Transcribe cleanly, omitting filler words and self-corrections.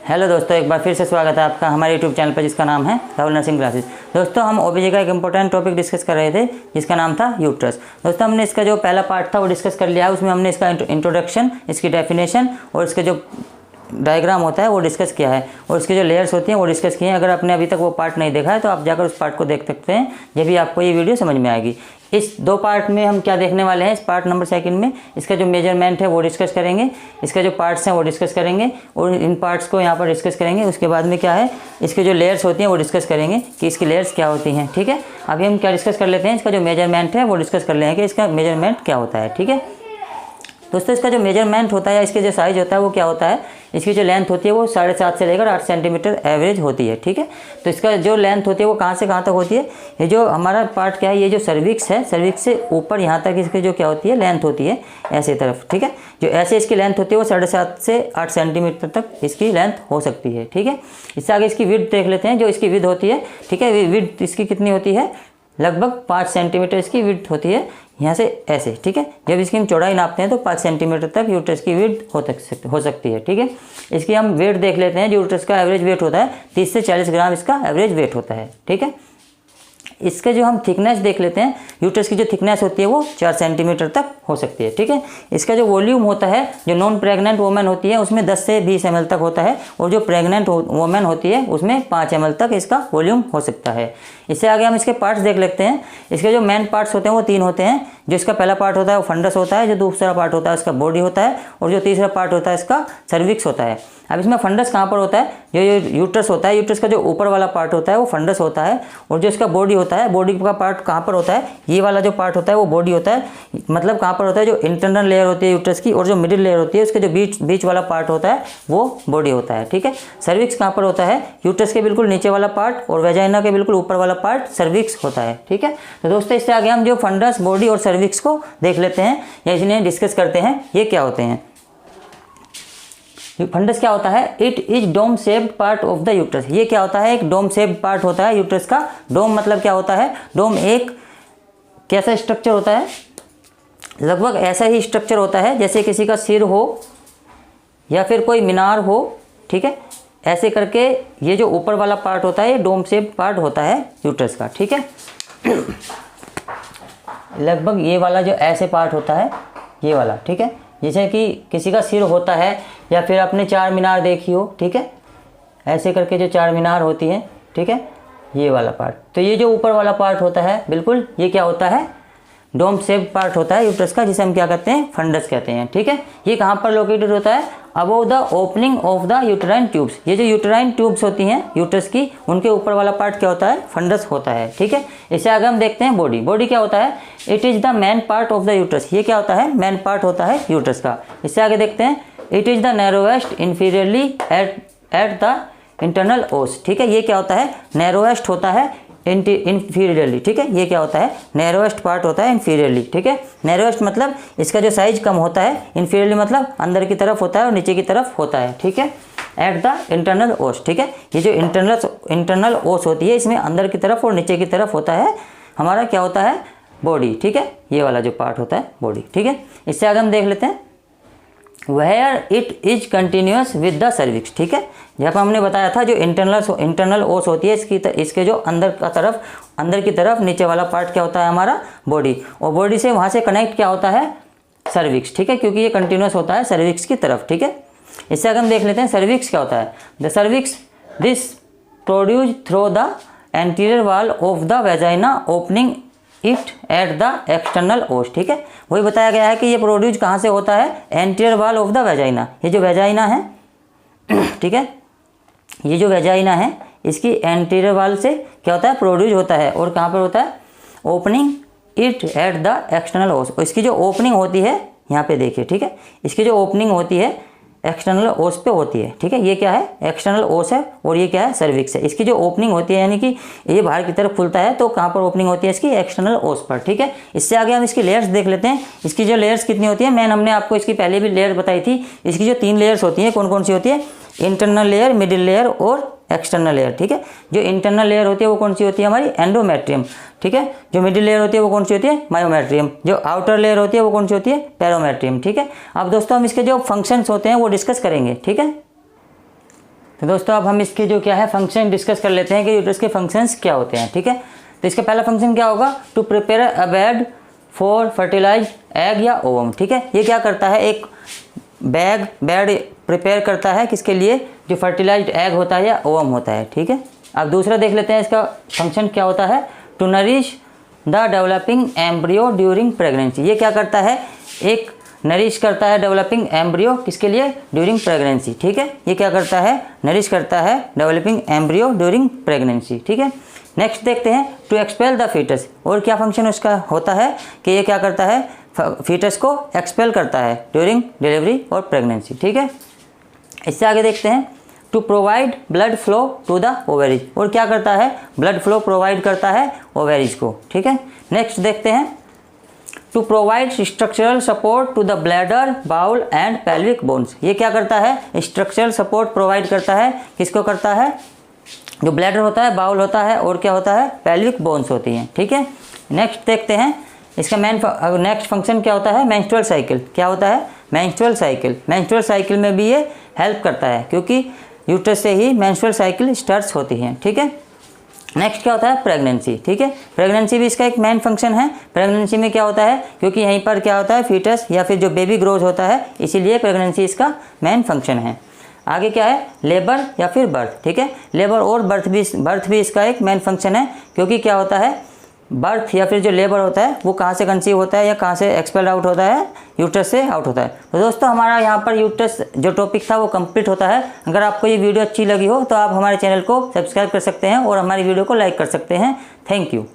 Hello दोस्तों, एक बार फिर से स्वागत है आपका हमारे यूट्यूब चैनल पर जिसका नाम है राहुल नर्सिंग क्लासेस। दोस्तों, हम ओबीजी का एक इंपॉर्टेंट टॉपिक डिस्कस कर रहे थे जिसका नाम था यूट्रस। दोस्तों, हमने इसका जो पहला पार्ट था वो डिस्कस कर लिया है। उसमें हमने इसका इंट्रोडक्शन, इसकी डेफिनेशन और इसके जो डायग्राम होता है वो डिस्कस किया है और इसके जो लेयर्स होती हैं वो डिस्कस किए हैं। अगर आपने अभी तक वो पार्ट नहीं देखा है तो आप जाकर उस पार्ट को देख सकते हैं, जब भी आपको ये वीडियो समझ में आएगी। इस दो पार्ट में हम क्या देखने वाले हैं, इस पार्ट नंबर सेकंड में इसका जो मेजरमेंट है वो डिस्कस करेंगे, इसका जो पार्ट्स हैं वो डिस्कस करेंगे और इन पार्ट्स को यहाँ पर डिस्कस करेंगे। उसके बाद में क्या है, इसके जो लेयर्स होती हैं वो डिस्कस करेंगे कि इसकी लेयर्स क्या होती हैं। ठीक है, अभी हम क्या डिस्कस कर लेते हैं, इसका जो मेजरमेंट है वो डिस्कस कर लेंगे कि इसका मेजरमेंट क्या होता है। ठीक है दोस्तों, इसका जो मेजरमेंट होता है, इसके जो साइज़ होता है वो क्या होता है, इसकी जो लेंथ होती है वो 7.5 से लेकर 8 सेंटीमीटर एवरेज होती है। ठीक है, तो इसका जो लेंथ होती है वो कहाँ से कहाँ तक होती है, ये जो हमारा पार्ट क्या है, ये जो सर्विक्स है, सर्विक्स से ऊपर यहाँ तक इसकी जो क्या होती है लेंथ होती है ऐसे तरफ। ठीक है, जो ऐसे इसकी लेंथ होती है वो 7.5 से 8 सेंटीमीटर तक इसकी लेंथ हो सकती है। ठीक है, इससे आगे इसकी विड्थ देख लेते हैं, जो इसकी विड्थ होती है। ठीक है, विड्थ इसकी कितनी होती है, लगभग 5 सेंटीमीटर इसकी विड्थ होती है यहाँ से ऐसे। ठीक है, जब इसकी हम चौड़ाई नापते हैं तो 5 सेंटीमीटर तक यूट्रस की विड्थ हो सकती है। ठीक है, इसकी हम वेट देख लेते हैं। जो यूट्रस का एवरेज वेट होता है 30 से 40 ग्राम इसका एवरेज वेट होता है। ठीक है, इसके जो हम थिकनेस देख लेते हैं, यूट्रस की जो थिकनेस होती है वो 4 सेंटीमीटर तक हो सकती है। ठीक है, इसका जो वॉल्यूम होता है, जो नॉन प्रेग्नेंट वोमेन होती है उसमें 10 से 20 ml तक होता है और जो प्रेग्नेंट वोमेन होती है उसमें 5 ml तक इसका वॉल्यूम हो सकता है। इससे आगे हम इसके पार्ट्स देख लेते हैं। इसके जो मेन पार्ट्स होते हैं वो 3 होते हैं। जो इसका पहला पार्ट होता है वो फंडस होता है, जो दूसरा पार्ट होता है उसका बॉडी होता है और जो तीसरा पार्ट होता है इसका सर्विक्स होता है। अब इसमें फंडस कहाँ पर होता है, जो ये यूट्रस होता है, यूट्रस का जो ऊपर वाला पार्ट होता है वो फंडस होता है और जो इसका बॉडी होता है, बॉडी का पार्ट कहाँ पर होता है, ये वाला जो पार्ट होता है वो बॉडी होता है। मतलब कहाँ पर होता है, जो इंटरनल लेयर होती है यूट्रस की और जो मिडिल लेयर होती है उसके जो बीच वाला पार्ट होता है वो बॉडी होता है। ठीक है, सर्विक्स कहाँ पर होता है, यूट्रस के बिल्कुल नीचे वाला पार्ट और वेजाइना के बिल्कुल ऊपर वाला पार्ट सर्विक्स होता है। ठीक है, तो दोस्तों इससे आगे हम जो फंडस, बॉडी और सर्विक्स को देख लेते हैं या इन्हें डिस्कस करते हैं, ये क्या होते हैं। फंडस क्या होता है, it is dome shaped part of the uterus. ये क्या होता है, एक डोम शेप्ड पार्ट होता है यूट्रस का। डोम मतलब क्या होता है, डोम एक कैसा स्ट्रक्चर होता है, लगभग ऐसा ही स्ट्रक्चर होता है जैसे किसी का सिर हो या फिर कोई मीनार हो। ठीक है, ऐसे करके ये जो ऊपर वाला पार्ट होता है ये डोम शेप्ड पार्ट होता है यूट्रस का। ठीक है, लगभग ये वाला जो ऐसे पार्ट होता है, ये वाला। ठीक है, जैसे कि किसी का सिर होता है या फिर आपने 4 मीनार देखी हो। ठीक है, ऐसे करके जो 4 मीनार होती हैं। ठीक है, ये वाला पार्ट, तो ये जो ऊपर वाला पार्ट होता है बिल्कुल, ये क्या होता है, डोम शेप पार्ट होता है यूट्रस का, जिसे हम क्या कहते हैं, फंडस कहते हैं। ठीक है, ये कहाँ पर लोकेटेड होता है, above the opening of the uterine tubes. ये जो यूट्राइन ट्यूब्स होती हैं यूट्रस की, उनके ऊपर वाला पार्ट क्या होता है, फंडस होता है। ठीक है, इससे आगे हम देखते हैं बॉडी। बॉडी क्या होता है, it is the main part of the uterus. ये क्या होता है, मेन पार्ट होता है यूट्रस का। इससे आगे देखते हैं, it is the narrowest inferiorly at the internal ओस। ठीक है, ये क्या होता है, नैरोवेस्ट होता है इन्फीरियरली। ठीक है, ये क्या होता है, नैरोवेस्ट पार्ट होता है इन्फीरियरली। ठीक है, नैरोवेस्ट मतलब इसका जो साइज कम होता है, इन्फीरियरली मतलब अंदर की तरफ होता है और नीचे की तरफ होता है। ठीक है, एट द इंटरनल ओस। ठीक है, ये जो इंटरनल ओस होती है इसमें अंदर की तरफ और नीचे की तरफ होता है हमारा क्या होता है, बॉडी। ठीक है, ये वाला जो पार्ट होता है बॉडी। ठीक है, इससे आगे हम देख लेते हैं, where it is continuous with the cervix. ठीक है, जहाँ पर हमने बताया था जो इंटरनल ओस होती है इसके जो अंदर की तरफ नीचे वाला पार्ट क्या होता है हमारा, बॉडी, और बॉडी से वहाँ से कनेक्ट क्या होता है, सर्विक्स। ठीक है, क्योंकि ये कंटिन्यूस होता है सर्विक्स की तरफ। ठीक है, इससे अगर हम देख लेते हैं सर्विक्स क्या होता है, the cervix this produce through the anterior wall of the vagina opening it at the external ओस। ठीक है, वही बताया गया है कि ये प्रोड्यूस कहाँ से होता है, anterior wall of the vagina. ये जो वेजाइना है, ठीक है, ये जो वेजाइना है इसकी एंटीरियर वॉल से क्या होता है, प्रोड्यूस होता है। और कहाँ पर होता है, opening it at the external ओस। और इसकी जो ओपनिंग होती है यहाँ पे देखिए। ठीक है, इसकी जो ओपनिंग होती है एक्सटर्नल ओस पे होती है। ठीक है, ये क्या है, एक्सटर्नल ओस है और ये क्या है, सर्विक्स है। इसकी जो ओपनिंग होती है यानी कि ये बाहर की तरफ खुलता है, तो कहाँ पर ओपनिंग होती है इसकी, एक्सटर्नल ओस पर। ठीक है, इससे आगे हम इसकी लेयर्स देख लेते हैं। इसकी जो लेयर्स कितनी होती है, हमने आपको इसकी पहले भी लेयर बताई थी। इसकी जो 3 लेयर्स होती हैं कौन कौन सी होती है, इंटरनल लेयर, मिडिल लेयर और एक्सटर्नल लेयर। ठीक है, जो इंटरनल लेयर होती है वो कौन सी होती है हमारी, एंडोमेट्रियम। ठीक है, जो मिडिल लेयर होती है वो कौन सी होती है, मायोमेट्रियम। जो आउटर लेयर होती है वो कौन सी होती है, पेरोमेट्रियम। ठीक है, अब दोस्तों हम इसके जो फंक्शंस होते हैं वो डिस्कस करेंगे। ठीक है, तो दोस्तों अब हम इसके जो क्या है फंक्शन डिस्कस कर लेते हैं कि यूट्रस के फंक्शंस क्या होते हैं। ठीक है, तो इसका पहला फंक्शन क्या होगा, to prepare a bed for fertilize egg या ओवम। ठीक है, ये क्या करता है, एक बेड प्रिपेयर करता है किसके लिए, जो फर्टिलाइज्ड एग होता है या ओवम होता है। ठीक है, अब दूसरा देख लेते हैं इसका फंक्शन क्या होता है, to nourish the developing embryo during pregnancy. ये क्या करता है, एक नरिश करता है डेवलपिंग एम्ब्रियो किसके लिए, ड्यूरिंग प्रेगनेंसी। ठीक है, ये क्या करता है, नरिश करता है डेवलपिंग एम्ब्रियो ड्यूरिंग प्रेगनेंसी। ठीक है, नेक्स्ट देखते हैं टू एक्सपेल द फीटस। और क्या फंक्शन उसका होता है कि ये क्या करता है, फीटस को एक्सपेल करता है ड्यूरिंग डिलीवरी और प्रेगनेंसी। ठीक है, इससे आगे देखते हैं to provide blood flow to the ovaries. और क्या करता है, ब्लड फ्लो प्रोवाइड करता है ओवेरीज को। ठीक है, नेक्स्ट देखते हैं to provide structural support to the bladder bowel and pelvic bones. ये क्या करता है, स्ट्रक्चरल सपोर्ट प्रोवाइड करता है, किसको करता है, जो ब्लैडर होता है, बाउल होता है और क्या होता है, पेल्विक बोन्स होती हैं। ठीक है, नेक्स्ट देखते हैं इसका नेक्स्ट फंक्शन क्या होता है, मेंस्ट्रुअल साइकिल। क्या होता है, मेंस्ट्रुअल साइकिल। मेंस्ट्रुअल साइकिल में भी ये हेल्प करता है क्योंकि यूट्रस से ही मेंस्ट्रुअल साइकिल स्टार्ट्स होती है। ठीक है, नेक्स्ट क्या होता है, प्रेगनेंसी। ठीक है, प्रेगनेंसी भी इसका एक मेन फंक्शन है। प्रेगनेंसी में क्या होता है, क्योंकि यहीं पर क्या होता है, फीटस या फिर जो बेबी ग्रोथ होता है, इसीलिए प्रेगनेंसी इसका मेन फंक्शन है। आगे क्या है, लेबर या फिर बर्थ। ठीक है, लेबर और बर्थ भी इसका एक मेन फंक्शन है क्योंकि क्या होता है, बर्थ या फिर जो लेबर होता है वो कहाँ से कंसीव होता है या कहाँ से एक्सपेल्ड आउट होता है, यूट्रस से आउट होता है। तो दोस्तों हमारा यहाँ पर यूट्रस जो टॉपिक था वो कंप्लीट होता है। अगर आपको ये वीडियो अच्छी लगी हो तो आप हमारे चैनल को सब्सक्राइब कर सकते हैं और हमारी वीडियो को लाइक कर सकते हैं। Thank you.